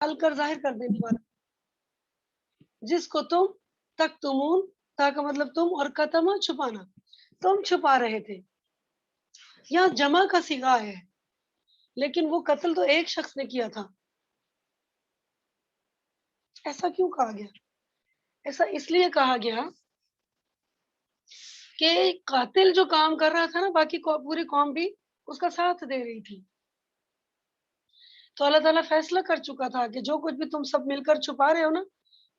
निकाल कर जाहिर कर देने वाला, जिसको तुम तक्तुमून, ता का मतलब तुम, और कतमा छुपाना, तुम छुपा रहे थे। यहाँ जमा का सिगा है, लेकिन वो कत्ल तो एक शख्स ने किया था। ऐसा क्यों कहा गया? ऐसा इसलिए कहा गया कि कातिल जो काम कर रहा था ना, बाकी पूरी कौम भी उसका साथ दे रही थी। तो अल्लाह ताला फैसला कर चुका था कि जो कुछ भी तुम सब मिलकर छुपा रहे हो ना,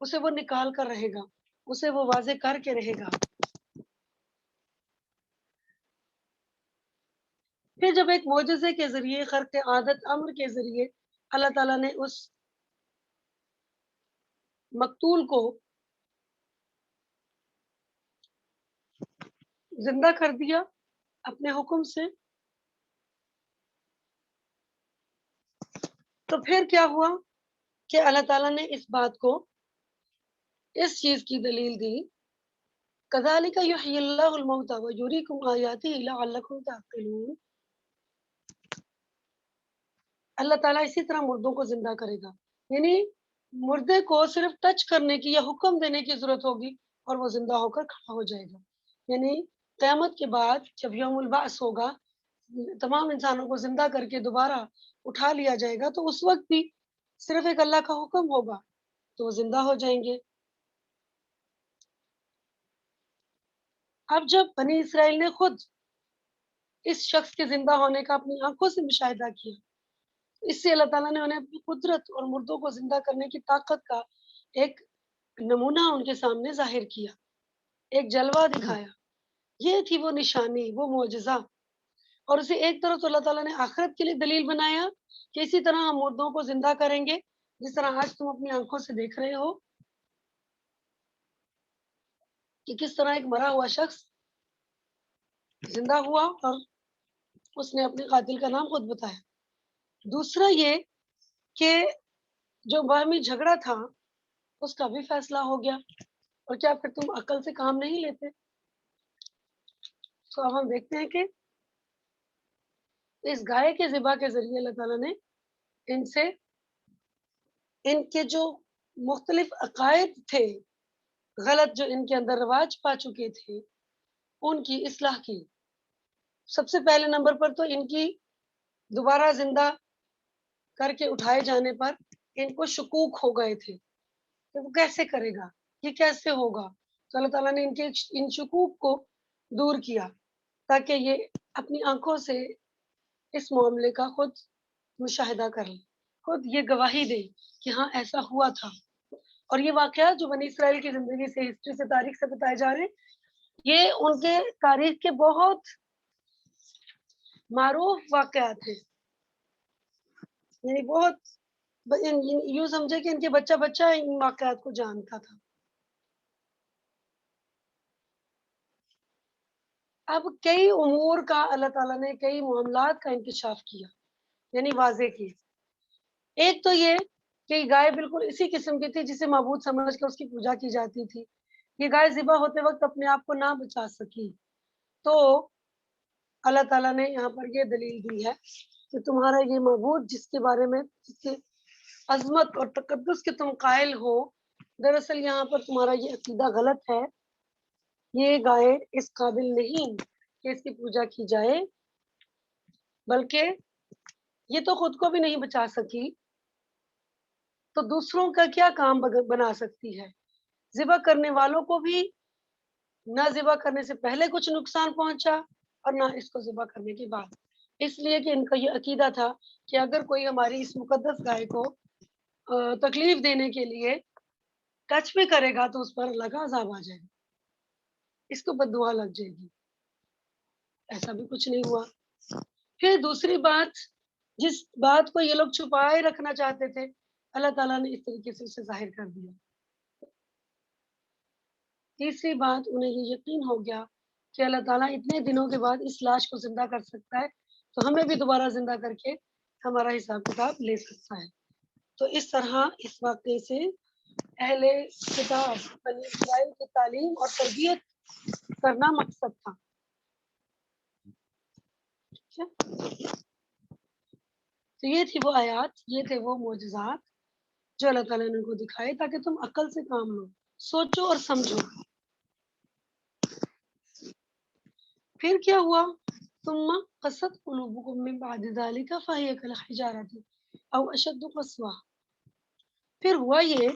उसे वो निकाल कर रहेगा, उसे वो वाजे करके रहेगा। फिर जब एक मोजज़े के जरिए, खर्क आदत अम्र के जरिए अल्लाह ताला ने उस मकतूल को जिंदा कर दिया अपने हुक्म से, तो फिर क्या हुआ कि अल्लाह ताला ने इस बात को, इस चीज की दलील दी, कज़ालिका युह्यिल्लाहुल मौता व युरीकुम आयातिही लअल्लकुम ताक़िलून। अल्लाह ताला इसी तरह मुर्दों को जिंदा करेगा, यानी मुर्दे को सिर्फ टच करने की या हुक्म देने की जरूरत होगी और वो जिंदा होकर खड़ा हो जाएगा। यानी क़यामत के बाद जब यौमुल बाअस होगा, तमाम इंसानों को जिंदा करके दोबारा उठा लिया जाएगा, तो उस वक्त भी सिर्फ एक अल्लाह का हुक्म होगा तो वो जिंदा हो जाएंगे। अब जब बनी इसराइल ने खुद इस शख्स के जिंदा होने का अपनी आंखों से मुशाहिदा किया, इससे अल्लाह ताला ने उन्हें अपनी कुदरत और मुर्दों को जिंदा करने की ताकत का एक नमूना उनके सामने जाहिर किया, एक जलवा दिखाया। ये थी वो निशानी, वो मोजज़ा। और उसे एक तरफ तो अल्लाह ताला ने आखिरत के लिए दलील बनाया कि इसी तरह हम मुर्दों को जिंदा करेंगे, जिस तरह आज तुम अपनी आंखों से देख रहे हो कि किस तरह एक मरा हुआ शख्स जिंदा हुआ और उसने अपने कातिल का नाम खुद बताया। दूसरा ये कि जो बाहमी झगड़ा था उसका भी फैसला हो गया। और क्या फिर तुम अकल से काम नहीं लेते? तो अब हम देखते हैं कि इस गाय के ज़िबा के ज़रिए अल्लाह ताला ने इनसे, इनके जो मुख्तलिफ अकायद थे, गलत जो इनके अंदर रवाज पा चुके थे, उनकी इस्लाह की। सबसे पहले नंबर पर तो इनकी दोबारा जिंदा करके उठाए जाने पर इनको शकूक हो गए थे कि वो कैसे करेगा, ये कैसे होगा। तो अल्लाह ताला ने इनके इन शकूक को दूर किया ताकि ये अपनी आंखों से इस मामले का खुद मुशाहिदा कर लें, खुद ये गवाही दें कि हाँ ऐसा हुआ था। और ये वाक़यात जो बनी इसराइल की ज़िंदगी से, हिस्ट्री से, तारीख से बताए जा रहे हैं, ये उनके तारीख के बहुत मारूफ वाक़यात हैं। यानी बहुत यूँ समझे कि इनके बच्चा-बच्चा इन वाक़यात को जानता था। अब कई उमूर का अल्लाह ताला ने, कई मामलात का इंकिशाफ किया, यानी वाज़े किए। एक तो ये कि गाय बिल्कुल इसी किस्म की थी जिसे माबूद समझ कर उसकी पूजा की जाती थी। ये गाय ज़िबा होते वक़्त अपने आप को ना बचा सकी। तो अल्लाह ताला ने यहाँ पर ये दलील दी है कि तुम्हारा ये माबूद जिसके बारे में, जिसकी अज़मत और तक़द्दुस के तुम कायल हो, दरअसल यहाँ पर तुम्हारा ये अक़ीदा गलत है। ये गाय इस काबिल नहीं कि इसकी पूजा की जाए, बल्कि ये तो खुद को भी नहीं बचा सकी, तो दूसरों का क्या काम बना सकती है। ज़िबा करने वालों को भी ना ज़िबा करने से पहले कुछ नुकसान पहुँचा और ना इसको ज़िबा करने के बाद। इसलिए कि इनका ये अक़ीदा था कि अगर कोई हमारी इस मुक़द्दस गाय को तकलीफ़ देने के लिए टच भी करेगा तो उस पर अल्लाह का अज़ाब आ जाएगा, इसको बद्दुआ लग जाएगी। ऐसा भी कुछ नहीं हुआ। फिर दूसरी बात, जिस बात को ये लोग छुपाए रखना चाहते थे, अल्लाह ताला ने इस तरीके से उसे ज़ाहिर कर दिया। तीसरी बात, उन्हें ये यकीन हो गया कि अल्लाह ताला इतने दिनों के बाद इस लाश को ज़िंदा कर सकता है, तो हमें भी दोबारा ज़िंदा करके हमारा हिसाब-किताब ले सकता है। तो इस तरह इस वाक़ये से अहले किताब बनी इस्राइल की तालीम और तरबियत करना मकसद था। ठीक है? तो ये थी वो आयात, ये थे वो मोजज़ात जो अल्लाह ताला ने उनको दिखाए, ताकि तुम अक्ल से काम लो, सोचो और समझो। फिर क्या हुआ? सुम्मा क़सत क़ुलूबुकुम मिन बअदि ज़ालिका फ़हिय कल हिजारति औ अशद्दु क़स्वा। फिर हुआ ये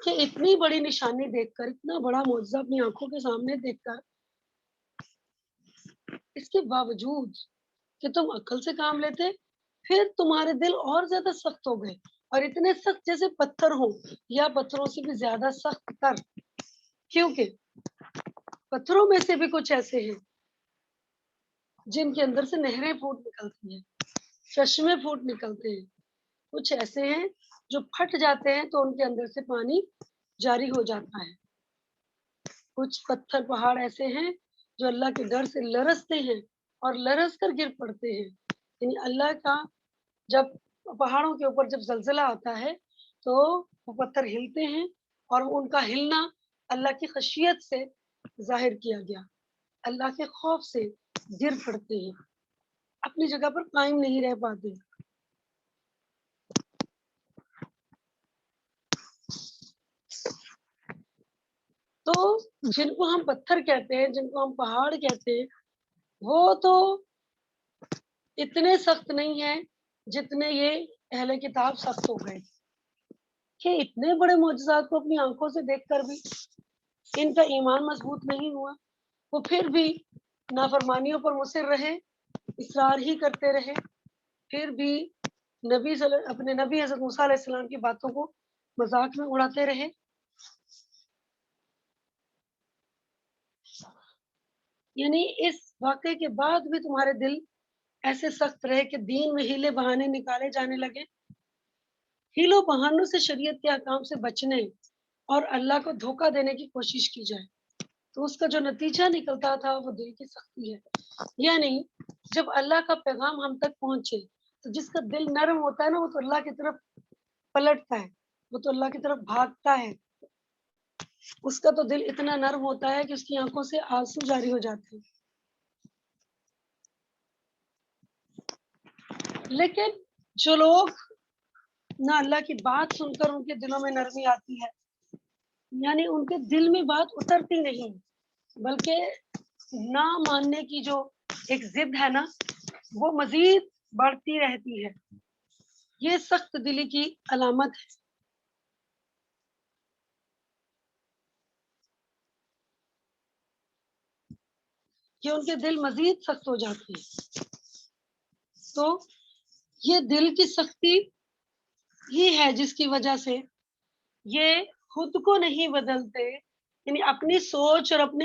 कि इतनी बड़ी निशानी देखकर, इतना बड़ा मुआज़ा अपनी आँखों के सामने देखकर, इसके बावजूद कि तुम अक्ल से काम लेते, फिर तुम्हारे दिल और ज़्यादा सख्त हो गए, और इतने सख्त जैसे पत्थर हों, या पत्थरों से भी ज़्यादा सख्त तर। क्योंकि पत्थरों में से भी कुछ ऐसे हैं जिनके अंदर से नहरें फूट निकलती हैं, चश्मे फूट निकलते हैं। कुछ ऐसे हैं जो फट जाते हैं तो उनके अंदर से पानी जारी हो जाता है। कुछ पत्थर पहाड़ ऐसे हैं जो अल्लाह के डर से लरज़ते हैं और लरज़ कर गिर पड़ते हैं। यानी अल्लाह का जब पहाड़ों के ऊपर जब ज़लज़ला आता है, तो वो पत्थर हिलते हैं, और उनका हिलना अल्लाह की ख़शियत से ज़ाहिर किया गया। अल्लाह के खौफ से गिर पड़ते हैं, अपनी जगह पर कायम नहीं रह पाते। तो जिनको हम पत्थर कहते हैं, जिनको हम पहाड़ कहते हैं, वो तो इतने सख्त नहीं हैं जितने ये अहले किताब सख्त हो गए, कि इतने बड़े मोजज़ात को अपनी आँखों से देखकर भी इनका ईमान मज़बूत नहीं हुआ। वो फिर भी नाफ़रमानियों पर मुसिर रहे, इसरार ही करते रहे, फिर भी अपने नबी हज़रत मूसा अलैहि सलाम की बातों को मज़ाक में उड़ाते रहे। यानी इस वाक़ये के बाद भी तुम्हारे दिल ऐसे सख्त रहे कि दीन में हीले बहाने निकाले जाने लगे। हीलों बहानों से शरीयत के अहकाम से बचने और अल्लाह को धोखा देने की कोशिश की जाए, तो उसका जो नतीजा निकलता था वो दिल की सख्ती है। यानी जब अल्लाह का पैगाम हम तक पहुँचे, तो जिसका दिल नर्म होता है ना, वो तो अल्लाह की तरफ पलटता है, वो तो अल्लाह की तरफ भागता है। उसका तो दिल इतना नर्म होता है कि उसकी आँखों से आँसू जारी हो जाते हैं। लेकिन जो लोग ना अल्लाह की बात सुनकर उनके दिलों में नरमी आती है, यानी उनके दिल में बात उतरती नहीं, बल्कि ना मानने की जो एक ज़िद है ना, वो मज़ीद बढ़ती रहती है। ये सख्त दिली की अलामत है कि उनके दिल मज़ीद सख्त हो जाते हैं। तो ये दिल की सख्ती ही है जिसकी वजह से ये खुद को नहीं बदलते, यानी अपनी सोच और अपने